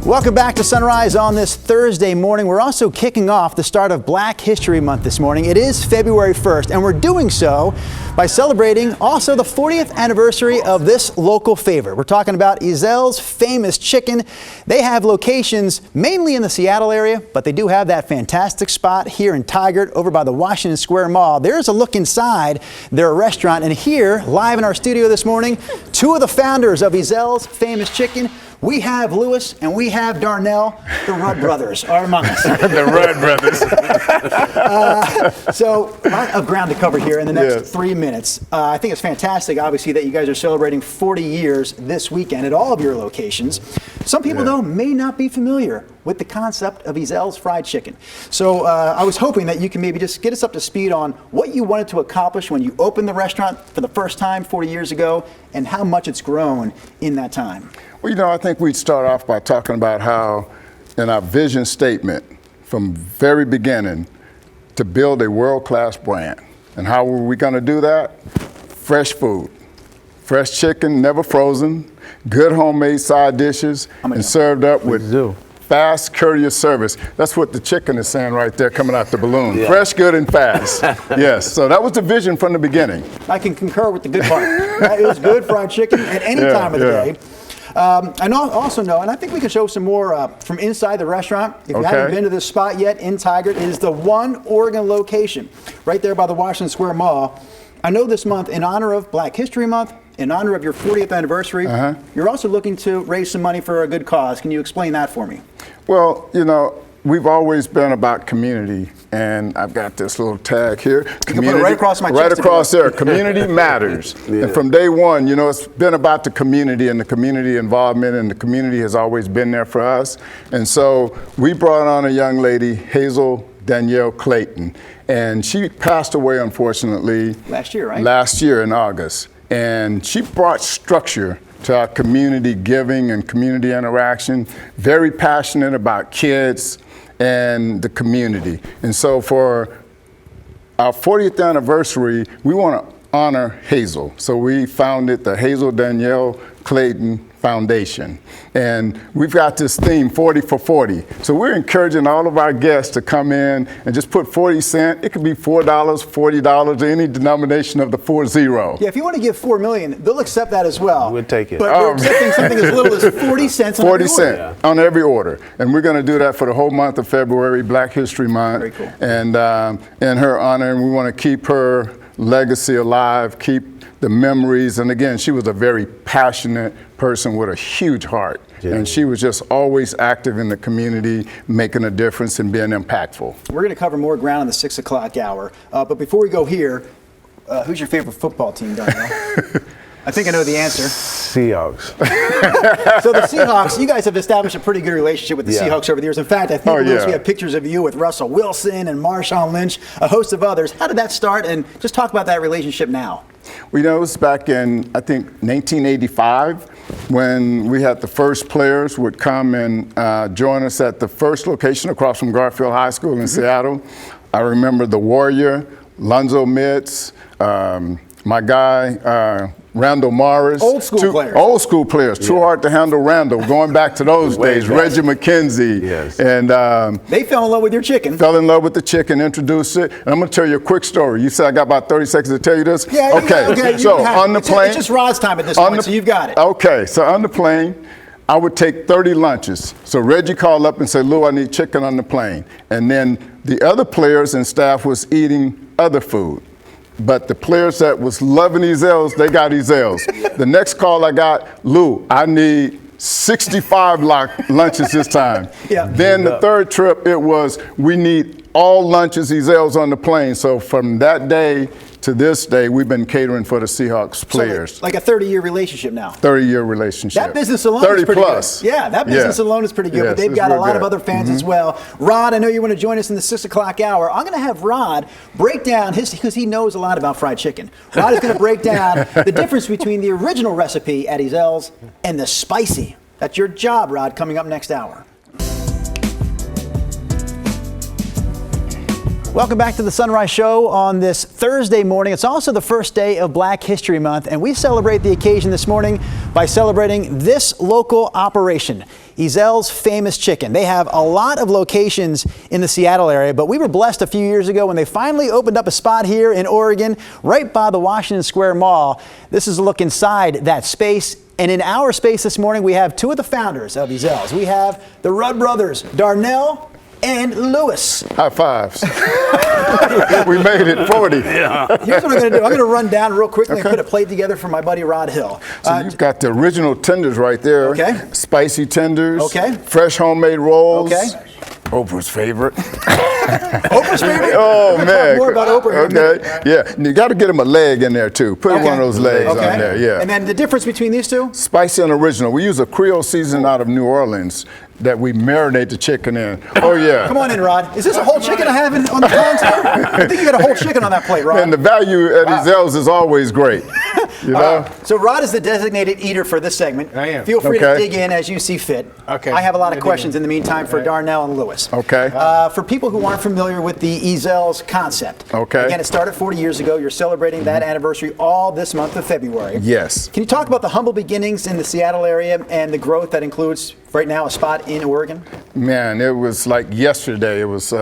Welcome back to Sunrise on this Thursday morning. We're also kicking off the start of Black History Month this morning. It is February 1st, and we're doing so by celebrating also the 40th anniversary of this local favorite. We're talking about Ezell's famous chicken. They have locations mainly in the Seattle area, but they do have that fantastic spot here in Tigard over by the Washington Square Mall. There's a look inside their restaurant, and here, live in our studio this morning, two of the founders of Ezell's famous chicken. We have Lewis and we have Darnell, the Rudd brothers, are among us. The Rudd brothers. So a lot of ground to cover here in the next 3 minutes. I think it's fantastic, obviously, that you guys are celebrating 40 years this weekend at all of your locations. Some people, though, may not be familiar with the concept of Ezell's fried chicken. So I was hoping that you can maybe just get us up to speed on what you wanted to accomplish when you opened the restaurant for the first time 40 years ago and how much it's grown in that time. Well, you know, I think we'd start off by talking about how in our vision statement from very beginning to build a world-class brand. And how were we going to do that? Fresh food. Fresh chicken, never frozen, good homemade side dishes, and served up with fast, courier service. That's what the chicken is saying right there coming out the balloon. Yeah. Fresh, good, and fast. Yes, so that was the vision from the beginning. I can concur with the good part. It was good fried chicken at any time of the day. I also know, and I think we can show some more from inside the restaurant. If you haven't been to this spot yet in Tigard, it is the One Oregon location right there by the Washington Square Mall. I know this month, in honor of Black History Month, in honor of your 40th anniversary, you're also looking to raise some money for a good cause. Can you explain that for me? Well, you know, we've always been about community, and I've got this little tag here. Community, right across my chest. Right across there. Community matters. And from day one, you know, it's been about the community and the community involvement, and the community has always been there for us. And so we brought on a young lady, Ezell Danielle Clayton, and she passed away, unfortunately. Last year, right? Last year in August. And she brought structure to our community giving and community interaction, very passionate about kids and the community. And so for our 40th anniversary, we want to honor Ezell. So we founded the Ezell Danielle Clayton Foundation. And we've got this theme, 40 for 40. So we're encouraging all of our guests to come in and just put 40 cents. It could be $4, $40, any denomination of the 40. Yeah, if you want to give $4 million, they'll accept that as well. We'll take it. But we're accepting something as little as 40 cents on 40 every cents order. on every order. And we're going to do that for the whole month of February, Black History Month. Very cool. And in her honor, and we want to keep her legacy alive, keep the memories. And again, she was a very passionate person with a huge heart. Yeah. And she was just always active in the community, making a difference and being impactful. We're going to cover more ground in the 6 o'clock hour. But before we go here, who's your favorite football team, Darnell? I think I know the answer. Seahawks. So the Seahawks, you guys have established a pretty good relationship with the Seahawks over the years. In fact, I think we have pictures of you with Russell Wilson and Marshawn Lynch, a host of others. How did that start? And just talk about that relationship now. Well, you know, it was back in, I think, 1985 when we had the first players would come and join us at the first location across from Garfield High School in Seattle. I remember the Warrior, Lonzo Mitz, my guy, Randall Morris. Old school players. Old school players. Too hard to handle Randall. Going back to those days. Reggie McKenzie. Yes. And they fell in love with your chicken. Fell in love with the chicken, introduced it. And I'm going to tell you a quick story. You said I got about 30 seconds to tell you this? Yeah. Okay. So on the plane. It's just Rod's time at this point, so you've got it. Okay. So on the plane, I would take 30 lunches. So Reggie called up and said, Lou, I need chicken on the plane. And then the other players and staff was eating other food. But the players that was loving Ezell's, they got Ezell's. The next call I got, Lou, I need 65 lunches this time. Then the third trip, it was, we need all lunches Ezell's on the plane. So from that day to this day, we've been catering for the Seahawks players. So like a 30-year relationship now. 30-year relationship. That business alone 30 is pretty plus. good. Yeah, that business alone is pretty good, but they've got a lot of other fans as well. Rod, I know you want to join us in the 6 o'clock hour. I'm going to have Rod break down because he knows a lot about fried chicken. Rod is going to break down the difference between the original recipe at Ezell's and the spicy. That's your job, Rod, coming up next hour. Welcome back to the Sunrise Show on this Thursday morning. It's also the first day of Black History Month, and we celebrate the occasion this morning by by celebrating this local operation, Ezell's Famous Chicken. They have a lot of locations in the Seattle area, but we were blessed a few years ago when they finally opened up a spot here in Oregon, right by the Washington Square Mall. This is a look inside that space. And in our space this morning, we have two of the founders of Ezell's. We have the Rudd brothers, Darnell and Lewis. High fives. We made it 40. Here's what I'm going to do. I'm going to run down real quickly and put a plate together for my buddy Rod Hill. So you've got the original tenders right there. Okay. Spicy tenders. Okay. Fresh homemade rolls. Okay. Oprah's favorite. Oprah's favorite? Oh, man. More about Oprah here. Okay. Yeah. And you got to get him a leg in there, too. Put one of those legs on there. Yeah. And then the difference between these two? Spicy and original. We use a Creole season out of New Orleans that we marinate the chicken in. Oh, yeah. Come on in, Rod. Is this a whole chicken I have on the tongs here? I think you got a whole chicken on that plate, Rod. And the value at Ezell's is always great. You know? So Rod is the designated eater for this segment. I am. Feel free to dig in as you see fit. Okay. I have a lot of questions in the meantime for Darnell and Lewis. Okay. For people who aren't familiar with the Ezell's concept. Okay. Again, it started 40 years ago. You're celebrating that anniversary all this month of February. Yes. Can you talk about the humble beginnings in the Seattle area and the growth that includes right now a spot in Oregon? Man, it was like yesterday. It was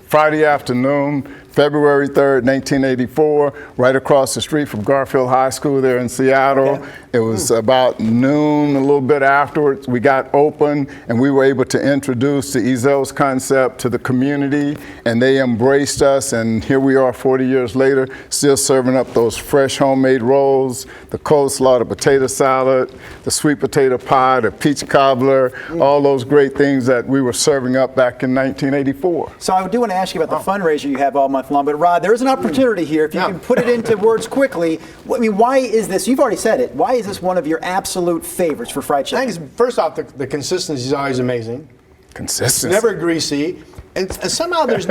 Friday afternoon, February 3rd, 1984, right across the street from Garfield High School there in Seattle. Okay. It was about noon, a little bit afterwards. We got open and we were able to introduce the Ezell's concept to the community, and they embraced us, and here we are 40 years later, still serving up those fresh homemade rolls, the coleslaw, the potato salad, the sweet potato pie, the peach cobbler, all those great things that we were serving up back in 1984. So I do want to ask you about the fundraiser you have all month long, but Rod, there is an opportunity here. If you can put it into words quickly, I mean, why is this, you've already said it, why is this one of your absolute favorites for fried chicken? I think first off, the consistency is always amazing. Consistency. Never greasy. And somehow there's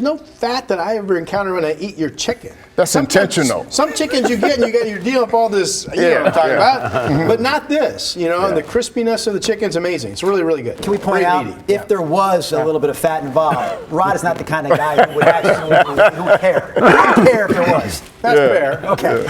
no fat that I ever encounter when I eat your chicken. That's intentional. Some chickens you get and you're dealing with all this, you know what I'm talking about, but not this, you know, and the crispiness of the chicken's amazing. It's really, really good. Can we point Great out, meaty. if there was a little bit of fat involved, Rod is not the kind of guy who would actually who would care. He wouldn't care if there was. That's fair. Okay.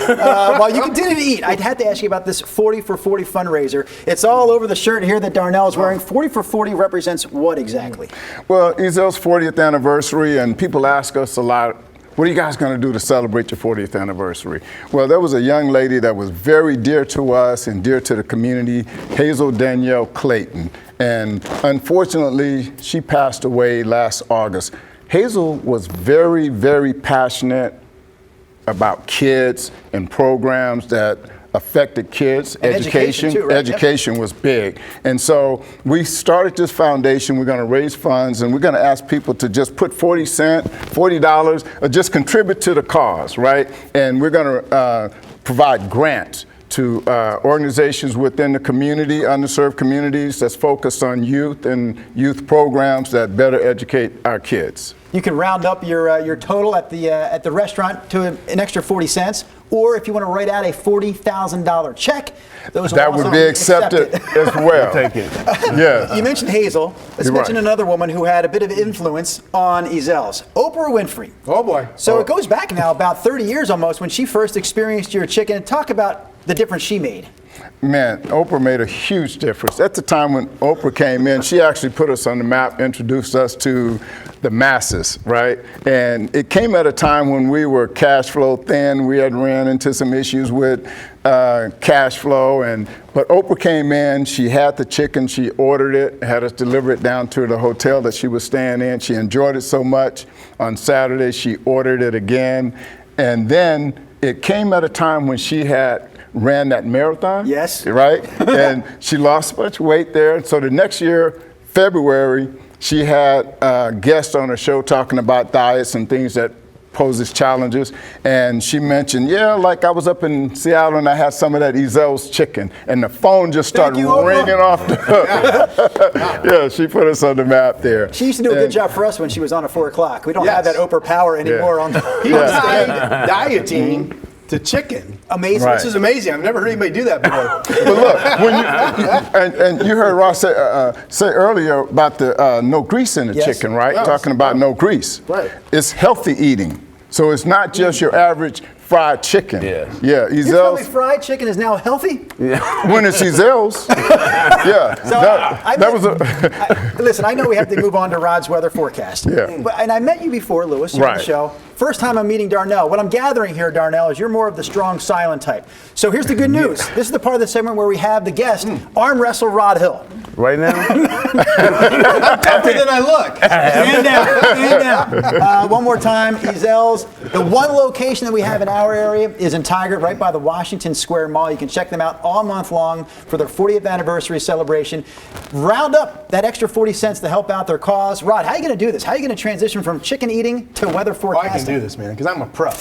While you continue to eat, I'd have to ask you about this 40 for 40 fundraiser. It's all over the shirt here that Darnell is wearing. 40 for 40 represents what exactly? Well, Ezell's 40th anniversary, and people ask us a lot, what are you guys going to do to celebrate your 40th anniversary? Well, there was a young lady that was very dear to us and dear to the community, Hazel Danielle Clayton. And unfortunately, she passed away last August. Hazel was very, very passionate about kids and programs that affected kids. And education too, right? Education was big. And so we started this foundation. We're going to raise funds, and we're going to ask people to just put 40 cents, $40, or just contribute to the cause, right? And we're going to provide grants to organizations within the community, underserved communities that's focused on youth and youth programs that better educate our kids. You can round up your total at the restaurant to an extra 40 cents, or if you want to write out a $40,000 check, those that will also would be accepted as well. Take it. Yeah. You mentioned Hazel. Let's You're mention right. another woman who had a bit of influence on Ezell's, Oprah Winfrey. Oh, boy. So it goes back now about 30 years almost when she first experienced your chicken. Talk about the difference she made. Man, Oprah made a huge difference. At the time when Oprah came in, she actually put us on the map, introduced us to the masses, right? And it came at a time when we were cash flow thin. We had ran into some issues with cash flow, but Oprah came in, she had the chicken, she ordered it, had us deliver it down to the hotel that she was staying in. She enjoyed it so much. On Saturday, she ordered it again. And then it came at a time when she had ran that marathon. Yes. Right? And she lost much weight there. So the next year, February, she had a guest on her show talking about diets and things that poses challenges. And she mentioned, like I was up in Seattle and I had some of that Ezell's chicken. And the phone just started ringing off the hook. Yeah, she put us on the map there. She used to do a good job for us when she was on at 4 o'clock. We don't have that Oprah power anymore on the He tied dieting to chicken. Amazing. Right. This is amazing. I've never heard anybody do that before. But look, when you heard Ross say earlier about the no grease in the chicken, right? Yes. Talking about no grease. Right. It's healthy eating. So it's not just your average fried chicken. Yeah. Yeah, You tell me Ezell's. fried chicken is now healthy? When it's Ezell's. Yeah. So that was a. listen, I know we have to move on to Rod's weather forecast. Yeah. And I met you before, Lewis, here on the Right. show. First time I'm meeting Darnell. What I'm gathering here, Darnell, is you're more of the strong, silent type. So here's the good news. This is the part of the segment where we have the guest arm wrestle Rod Hill. Right now? I'm tougher than I look. Stand down, stand down. One more time, Ezell's. The one location that we have in our area is in Tigard, right by the Washington Square Mall. You can check them out all month long for their 40th anniversary celebration. Round up that extra 40 cents to help out their cause. Rod, how are you going to do this? How are you going to transition from chicken eating to weather Oh, I forecasting? can do this, man, because I'm a pro.